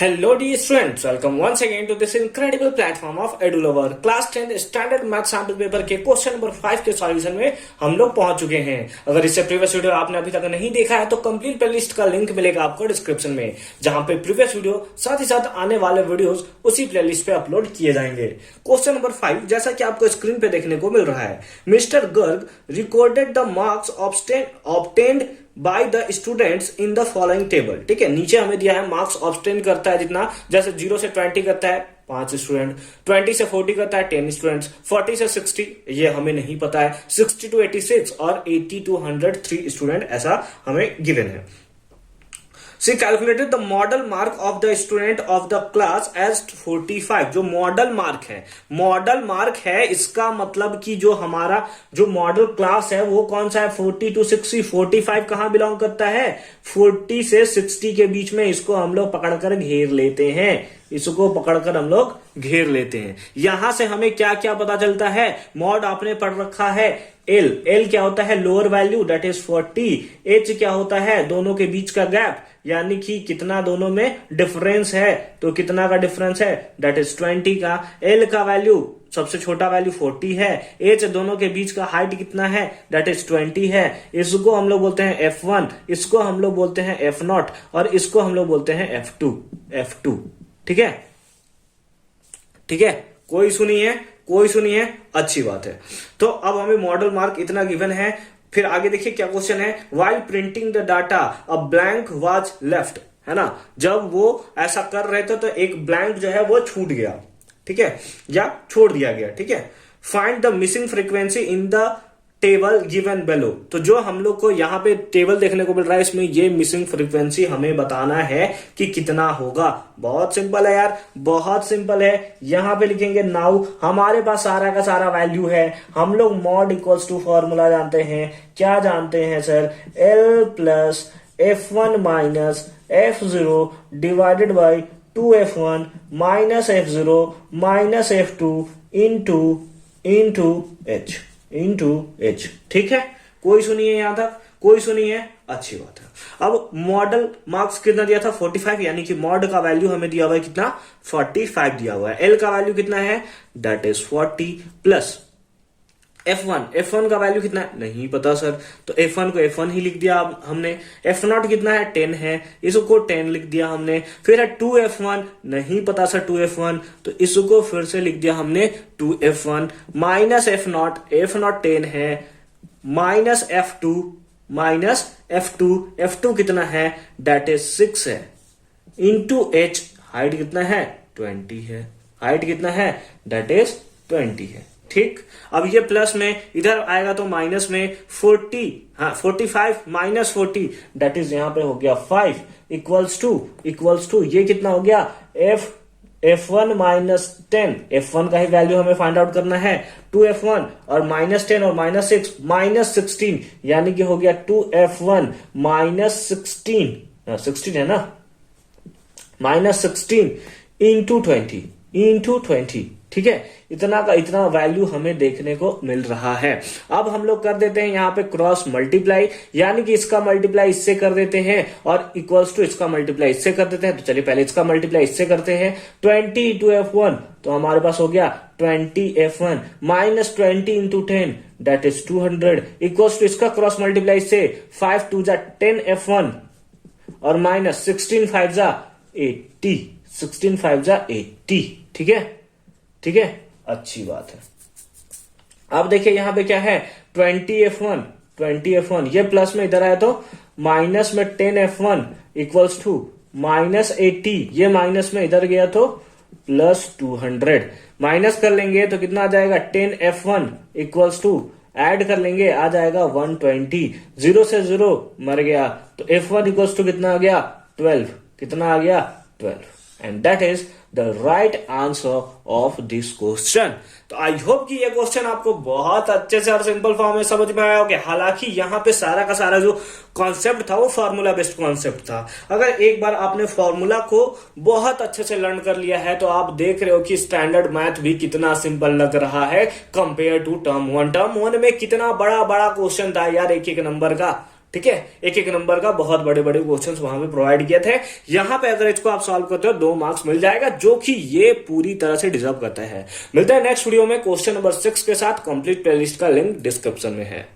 Hello dear students, welcome once again to this incredible platform of EduLover. Class 10 standard math sample paper के question number 5 के solution में हम लोग पहुंच चुके हैं। अगर इससे प्रीवियस वीडियो आपने अभी तक नहीं देखा है तो कंप्लीट प्लेलिस्ट का लिंक मिलेगा आपको डिस्क्रिप्शन में, जहां पे प्रीवियस वीडियो साथ ही साथ आने वाले वीडियोस उसी प्लेलिस्ट पे अपलोड किए जाएंगे। क्वेश्चन नंबर 5 जैसा कि आपको स्क्रीन पे देखने को मिल रहा है, mister Garg recorded the marks obtained by the students in the following table. ठीक है, नीचे हमें दिया है मार्क्स ऑब्टेन करता है जितना, जैसे 0 से 20 करता है 5 स्टूडेंट, 20 से 40 करता है 10 स्टूडेंट्स, 40 से 60 ये हमें नहीं पता है, 60 to 86 और 80 to 103 स्टूडेंट ऐसा हमें गिवन है। She calculated the model mark of the student of the class as 45। जो मॉडल मार्क है इसका मतलब कि जो हमारा जो मॉडल क्लास है वो कौन सा है, 40 to 60। 45 कहां बिलोंग करता है, 40 से 60 के बीच में। इसको हम लोग पकड़कर घेर लेते हैं, यहां से हमें क्या क्या पता चलता है। मॉड आपने पढ़ रखा है, एल क्या होता है, lower value that is 40। H क्या होता है, दोनों के बीच का गैप, यानी कि कितना दोनों में डिफरेंस है, तो कितना का डिफरेंस है दैट इज 20 का। एल का वैल्यू सबसे छोटा वैल्यू 40 है। एच दोनों के बीच का हाइट कितना है दैट इज 20 है। इसको हम लोग बोलते हैं F1, इसको हम लोग बोलते हैं F0 और इसको हम लोग बोलते हैं F2। ठीक है, कोई सुनी है, अच्छी बात है। तो अब हमें मॉडल मार्क इतना गिवन है। फिर आगे देखिए क्या क्वेश्चन है, while printing the data a blank was left, है ना। जब वो ऐसा कर रहे थे तो एक ब्लैंक जो है वो छूट गया, ठीक है, या छोड़ दिया गया। ठीक है, find the missing frequency in the table given below. तो जो हम लोग को यहाँ पे टेबल देखने को मिल रहा है, इसमें ये मिसिंग फ्रीक्वेंसी हमें बताना है कि कितना होगा। बहुत सिंपल है यार, बहुत सिंपल है। यहां पे लिखेंगे नाउ, हमारे पास सारा का सारा वैल्यू है। हम लोग मॉड इक्वल्स टू फॉर्मूला जानते हैं, क्या जानते हैं sir, L plus F1 minus F0 divided by 2F1 minus F0 minus F2 into H। ठीक है, कोई सुनिए यहां तक, कोई सुनिए, अच्छी बात है। अब मॉडल मार्क्स कितना दिया था, 45, यानी कि मॉड का वैल्यू हमें दिया हुआ है कितना, 45 दिया हुआ है। एल का वैल्यू कितना है दैट इज 40 प्लस F1 का वैल्यू कितना है नहीं पता सर, तो F1 को F1 ही लिख दिया हमने। F0 कितना है 10 है, इसको 10 लिख दिया हमने। फिर है 2F1 नहीं पता सर 2F1, तो इसको फिर से लिख दिया हमने 2F1 माइनस F0 10 है, माइनस F2 कितना है दैट इज 6 है, इंटू H हाइट कितना है 20 है, हाइट कितना है दैट इज 20 है। ठीक, अब ये प्लस में इधर आएगा तो माइनस में 45 माइनस 40 दैट इज यहां पे हो गया 5 इक्वल्स टू ये कितना हो गया F1 माइनस 10। F1 का ही वैल्यू हमें फाइंड आउट करना है, 2F1 और माइनस 10 और माइनस 6 माइनस 16, यानी कि हो गया 2F1 माइनस 16 है ना, माइनस 16 इंटू 20। ठीक है, इतना का इतना वैल्यू हमें देखने को मिल रहा है। अब हम लोग कर देते हैं यहाँ पे क्रॉस मल्टीप्लाई, यानी कि इसका मल्टीप्लाई इससे कर देते हैं और इक्वल्स टू इसका मल्टीप्लाई इससे कर देते हैं। तो चलिए पहले इसका मल्टीप्लाई इससे करते हैं, 20 इंटू F1 तो हमारे पास हो गया 20F1 minus 20 into 10 that is 200 equals to इसका क्रॉस मल्टीप्लाई से 5 2 जा 10F1 और माइनस 16 5 जा 80। ठीक है, अच्छी बात है। अब देखिए यहां पे क्या है, 20F1 ये प्लस में इधर आया तो माइनस में 10F1 इक्वल्स टू माइनस 80, ये माइनस में इधर गया तो प्लस 200। माइनस कर लेंगे तो कितना आ जाएगा 10F1 इक्वल्स टू, ऐड कर लेंगे आ जाएगा 120, 0 से 0 मर गया तो F1 इक्वल्स टू कितना आ गया 12, कितना आ गया 12, and that is the right answer of this question. तो आई होप कि ये क्वेश्चन आपको बहुत अच्छे से और सिंपल फॉर्म में समझ में आया होगा। हालांकि यहाँ पे सारा का सारा जो कॉन्सेप्ट था वो फॉर्मूला बेस्ड कॉन्सेप्ट था। अगर एक बार आपने फॉर्मूला को बहुत अच्छे से लर्न कर लिया है तो आप देख रहे हो कि स्टैंडर्ड मैथ भी कितना सिंपल लग रहा है कंपेयर टू टर्म 1। टर्म 1 में कितना बड़ा बड़ा क्वेश्चन था यार, एक नंबर का। ठीक है, एक एक नंबर का बहुत बड़े बड़े क्वेश्चंस वहां पे प्रोवाइड किए थे। यहां पे अगर इसको आप सॉल्व करते हो 2 मार्क्स मिल जाएगा, जो कि ये पूरी तरह से डिजर्व करता है। मिलता है नेक्स्ट वीडियो में क्वेश्चन नंबर 6 के साथ। कंप्लीट प्लेलिस्ट का लिंक डिस्क्रिप्शन में है।